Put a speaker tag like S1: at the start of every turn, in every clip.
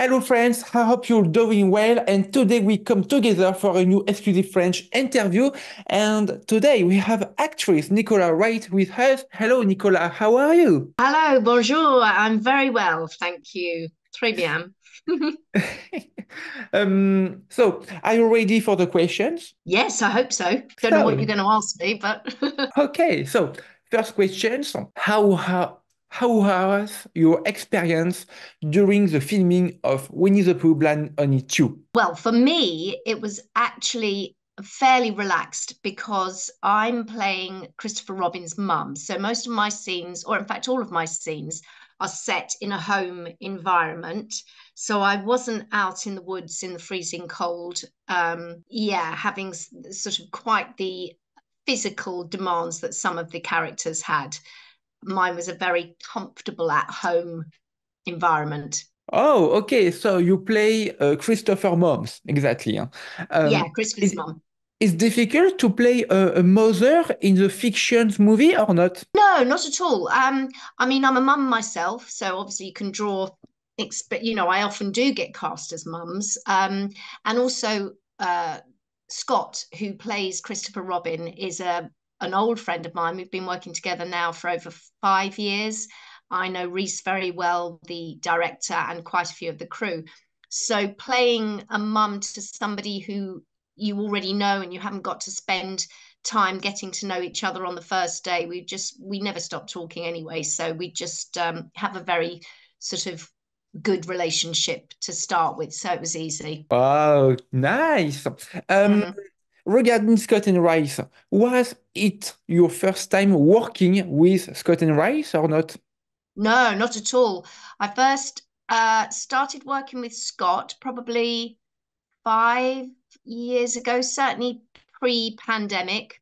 S1: Hello friends, I hope you're doing well and today we come together for a new exclusive French interview and today we have actress Nicole Wright with us. Hello Nicola, how are you?
S2: Hello, bonjour. I'm very well, thank you. Très bien.
S1: So are you ready for the questions?
S2: Yes, I hope so. Don't know what you're
S1: So,
S2: going to ask me, but
S1: okay, so first questions, how was your experience during the filming of Winnie the Pooh Blind on It 2?
S2: well, for me, it was actually fairly relaxed because I'm playing Christopher Robin's mum. So most of my scenes, or in fact, all of my scenes, are set in a home environment. So I wasn't out in the woods in the freezing cold. Yeah, having sort of quite the physical demands that some of the characters had. Mine was a very comfortable at home environment.
S1: Oh, okay. So you play Christopher Moms, exactly. Huh?
S2: Yeah,
S1: Um,
S2: Christopher's
S1: it,
S2: mum.
S1: it's difficult to play a mother in the fiction movie or not?
S2: No, not at all. I mean, I'm a mum myself, so obviously you can draw. I often do get cast as mums, and also Scott, who plays Christopher Robin, is a an old friend of mine. We've been working together now for over 5 years. I know Reese very well, the director, and quite a few of the crew. So playing a mum to somebody who you already know and you haven't got to spend time getting to know each other on the first day. We never stop talking anyway, so we just have a very sort of good relationship to start with, so it was easy.
S1: Oh, nice. Um,
S2: Mm.
S1: regarding Scott and Rice, was it your first time working with Scott and Rice or not?
S2: No, not at all. I first started working with Scott probably 5 years ago, certainly pre-pandemic.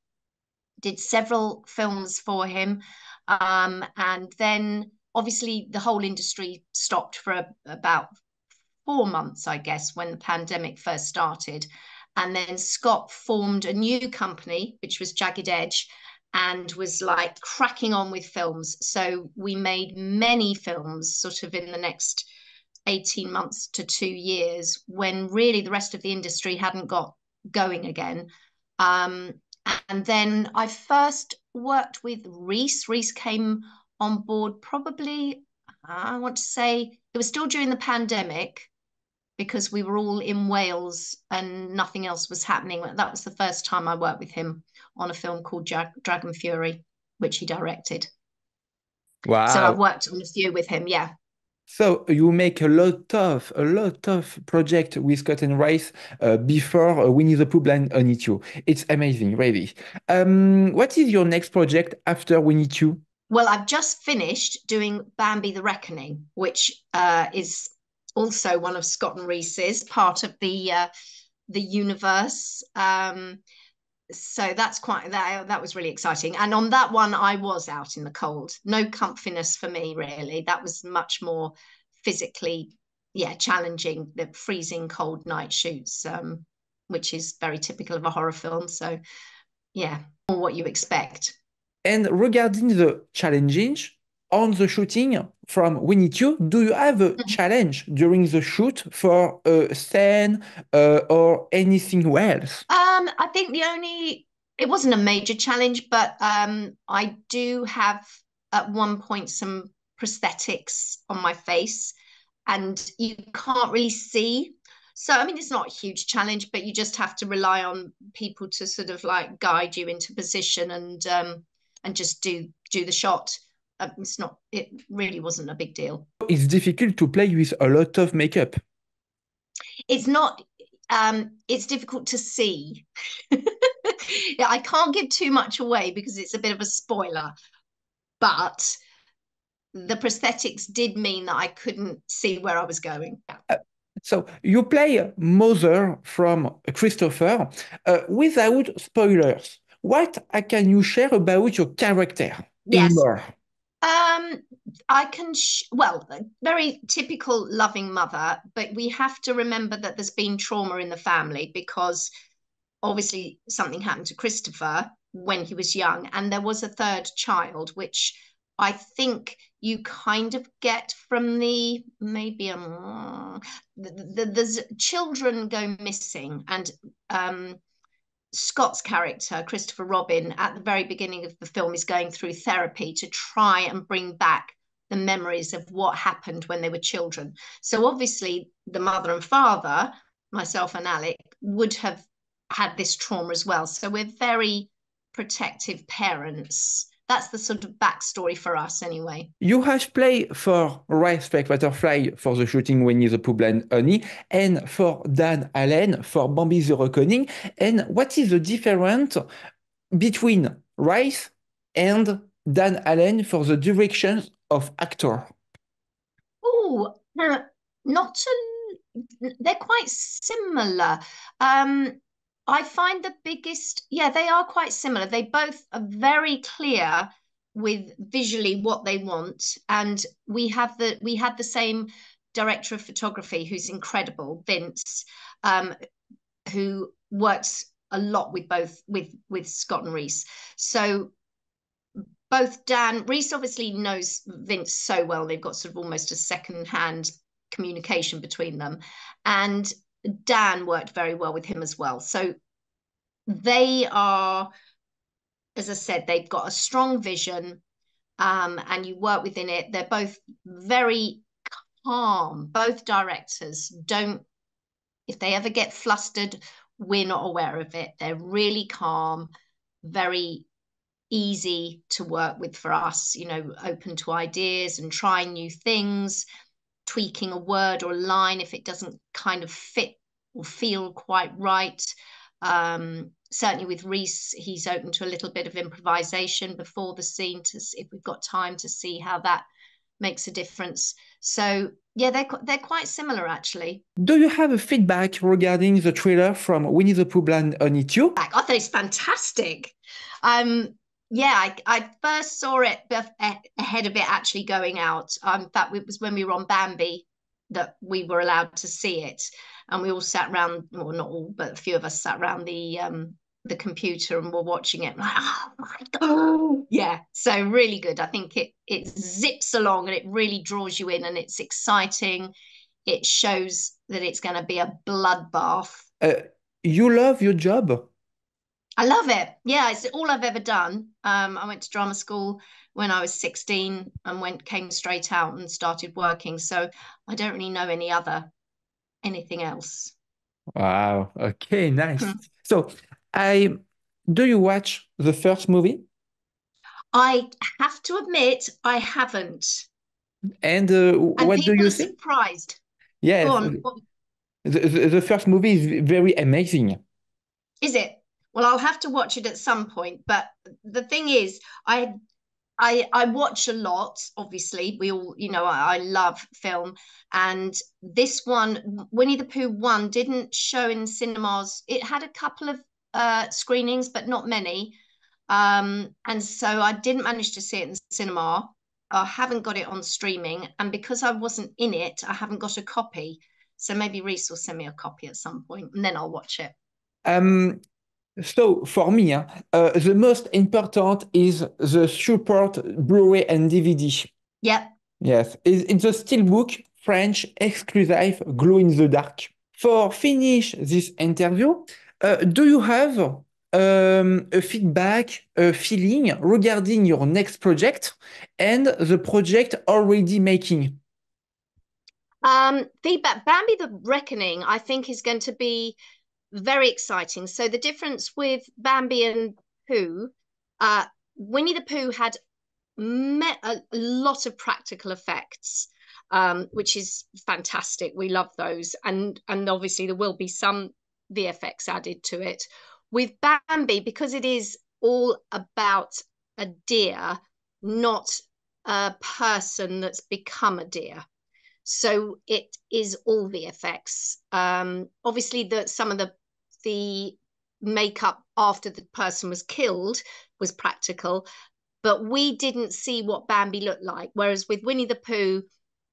S2: Did several films for him. And then obviously the whole industry stopped for about 4 months, I guess, when the pandemic first started. And then Scott formed a new company, which was Jagged Edge, and was like cracking on with films. So we made many films sort of in the next 18 months to 2 years when really the rest of the industry hadn't got going again. Um, and then I first worked with Reese. Reese came on board probably, I want to say, it was still during the pandemic because we were all in Wales and nothing else was happening. That was the first time I worked with him on a film called Dragon Fury, which he directed. So
S1: Wow.
S2: I've worked on a few with him. Yeah.
S1: So you make a lot of project with Scott and Rice before Winnie the Pooh Blind on It 2. It's amazing, really. What is your next project after Winnie 2?
S2: Well, I've just finished doing Bambi the Reckoning, which is also one of Scott and Reese's, part of the universe. So that's quite that was really exciting. And on that one, I was out in the cold. No comfiness for me, really. That was much more physically, yeah, challenging. The freezing cold night shoots, which is very typical of a horror film. So yeah, more what you expect.
S1: And regarding the challenges on the shooting from Winnie 2, do you have a challenge during the shoot for a scene or anything else?
S2: I think it wasn't a major challenge, but I do have at one point some prosthetics on my face and you can't really see. So, I mean, it's not a huge challenge, but you just have to rely on people to sort of like guide you into position and just do the shot. It really wasn't a big deal.
S1: It's difficult to play with a lot of makeup.
S2: It's not it's difficult to see. Yeah, I can't give too much away because it's a bit of a spoiler, but the prosthetics did mean that I couldn't see where I was going.
S1: Uh, So you play Mother from Christopher without spoilers. What can you share about your character in
S2: Yes.
S1: more?
S2: Um, I can, well, a very typical loving mother, but we have to remember that there's been trauma in the family because obviously something happened to Christopher when he was young, and there was a third child, which I think you kind of get from the maybe the children go missing, and Scott's character, Christopher Robin, at the very beginning of the film is going through therapy to try and bring back the memories of what happened when they were children. So obviously the mother and father, myself and Alec, would have had this trauma as well. So we're very protective parents. That's the sort of backstory for us anyway.
S1: You have played for Respect Butterfly for the shooting Winnie the Pooh Blind Honey and for Dan Allen for Bambi the Reckoning. And what is the difference between Rice and Dan Allen for the direction of actor?
S2: Oh, not they're quite similar. I find the biggest, yeah, they are quite similar. They both are very clear with visually what they want, and we had the same director of photography who's incredible, Vince, who works a lot with both with Scott and Reese. So both Reese obviously knows Vince so well. They've got sort of almost a second-hand communication between them. And Dan worked very well with him as well. So they are, as I said, they've got a strong vision, and you work within it. They're both very calm. Both directors don't, if they ever get flustered, we're not aware of it. They're really calm, very easy to work with for us, you know, open to ideas and trying new things, tweaking a word or a line if it doesn't kind of fit or feel quite right. Certainly with Reese, he's open to a little bit of improvisation before the scene to see if we've got time to see how that makes a difference. So yeah, they're quite similar actually.
S1: Do you have a feedback regarding the trailer from Winnie the Pooh Blind Honey 2?
S2: I thought it's fantastic. Yeah, I first saw it ahead of it actually going out. That it was when we were on Bambi that we were allowed to see it, and we all sat around, well, not all, but a few of us sat around the computer and were watching it. Like, oh my god, yeah. So really good. I think it zips along and it really draws you in, and it's exciting. It shows that it's going to be a bloodbath.
S1: Uh, you love your job?
S2: I love it. Yeah, it's all I've ever done. I went to drama school when I was 16 and came straight out and started working. So I don't really know anything else.
S1: Wow. Okay, nice. So, I do you watch the first movie?
S2: I have to admit, I haven't.
S1: And
S2: And
S1: what do
S2: people
S1: you
S2: are
S1: think?
S2: surprised. Go
S1: Yes,
S2: on.
S1: the first movie is very amazing.
S2: Is it? Well, I'll have to watch it at some point. But the thing is, I watch a lot, obviously. We all, you know, I love film. And this one, Winnie the Pooh 1, didn't show in cinemas. It had a couple of screenings, but not many. And so I didn't manage to see it in the cinema. I haven't got it on streaming. And because I wasn't in it, I haven't got a copy. So maybe Reese will send me a copy at some point and then I'll watch it.
S1: Um, so for me, the most important is the support Blu-ray and DVD.
S2: Yep.
S1: Yes, it's a steelbook French exclusive glow in the dark. For finish this interview, do you have a feedback, a feeling regarding your next project and the project already making?
S2: Feedback. Bambi the Reckoning, I think, is going to be very exciting. So the difference with Bambi and Pooh, Winnie the Pooh had a lot of practical effects, which is fantastic. We love those, and obviously there will be some VFX added to it. With Bambi, because it is all about a deer, not a person that's become a deer. So it is all VFX. Obviously, some of the makeup after the person was killed was practical, but we didn't see what Bambi looked like. Whereas with Winnie the Pooh,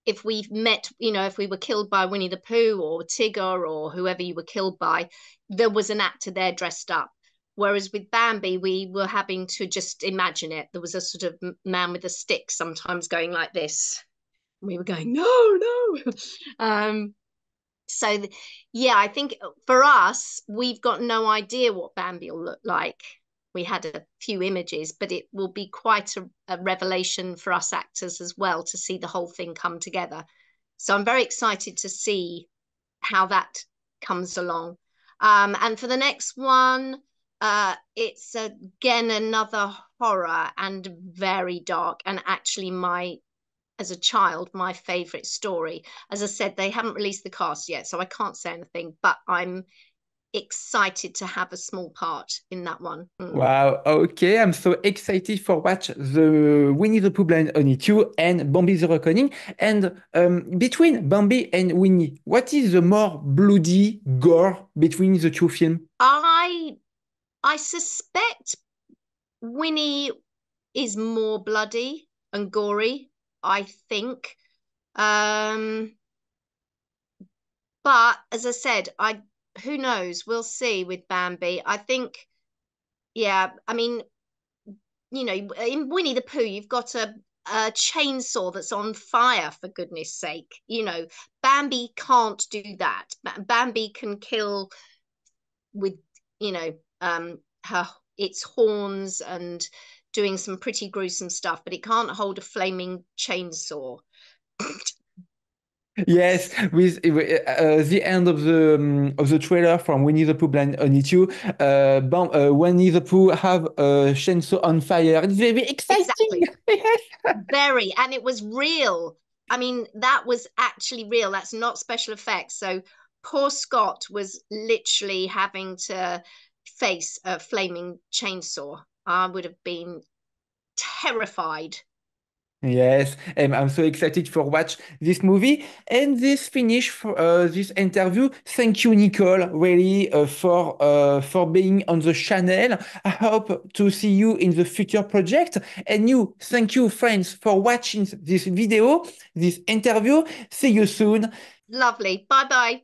S2: if we met, you know, if we were killed by Winnie the Pooh or Tigger or whoever you were killed by, there was an actor there dressed up. Whereas with Bambi, we were having to just imagine it. There was a sort of man with a stick sometimes going like this. We were going, no, no. um, so, yeah, I think for us, we've got no idea what Bambi will look like. We had a few images, but it will be quite a revelation for us actors as well to see the whole thing come together. So I'm very excited to see how that comes along. And for the next one, it's again another horror and very dark, and actually as a child, my favorite story. As I said, they haven't released the cast yet, so I can't say anything, but I'm excited to have a small part in that one.
S1: Wow, okay, I'm so excited for watch the Winnie the Pooh Blind on it too and Bambi the Reckoning. And between Bambi and Winnie, what is the more bloody gore between the two films?
S2: I suspect Winnie is more bloody and gory, I think. Um, but as I said, I who knows? We'll see with Bambi. I think, yeah, I mean, in Winnie the Pooh, you've got a chainsaw that's on fire, for goodness sake. Bambi can't do that. Bambi can kill with, you know, her its horns and doing some pretty gruesome stuff, but it can't hold a flaming chainsaw.
S1: Yes, with the end of the trailer from Winnie the Pooh Blind on YouTube, Winnie the Pooh have a chainsaw on fire. It's very exciting.
S2: Exactly. Very. And it was real. I mean, that was actually real. That's not special effects. So poor Scott was literally having to face a flaming chainsaw. I would have been terrified.
S1: Yes, I'm so excited for watch this movie and this finish for this interview. Thank you, Nicole, really for being on the channel. I hope to see you in the future project. And you, thank you, friends, for watching this video, this interview. See you soon.
S2: Lovely. Bye bye.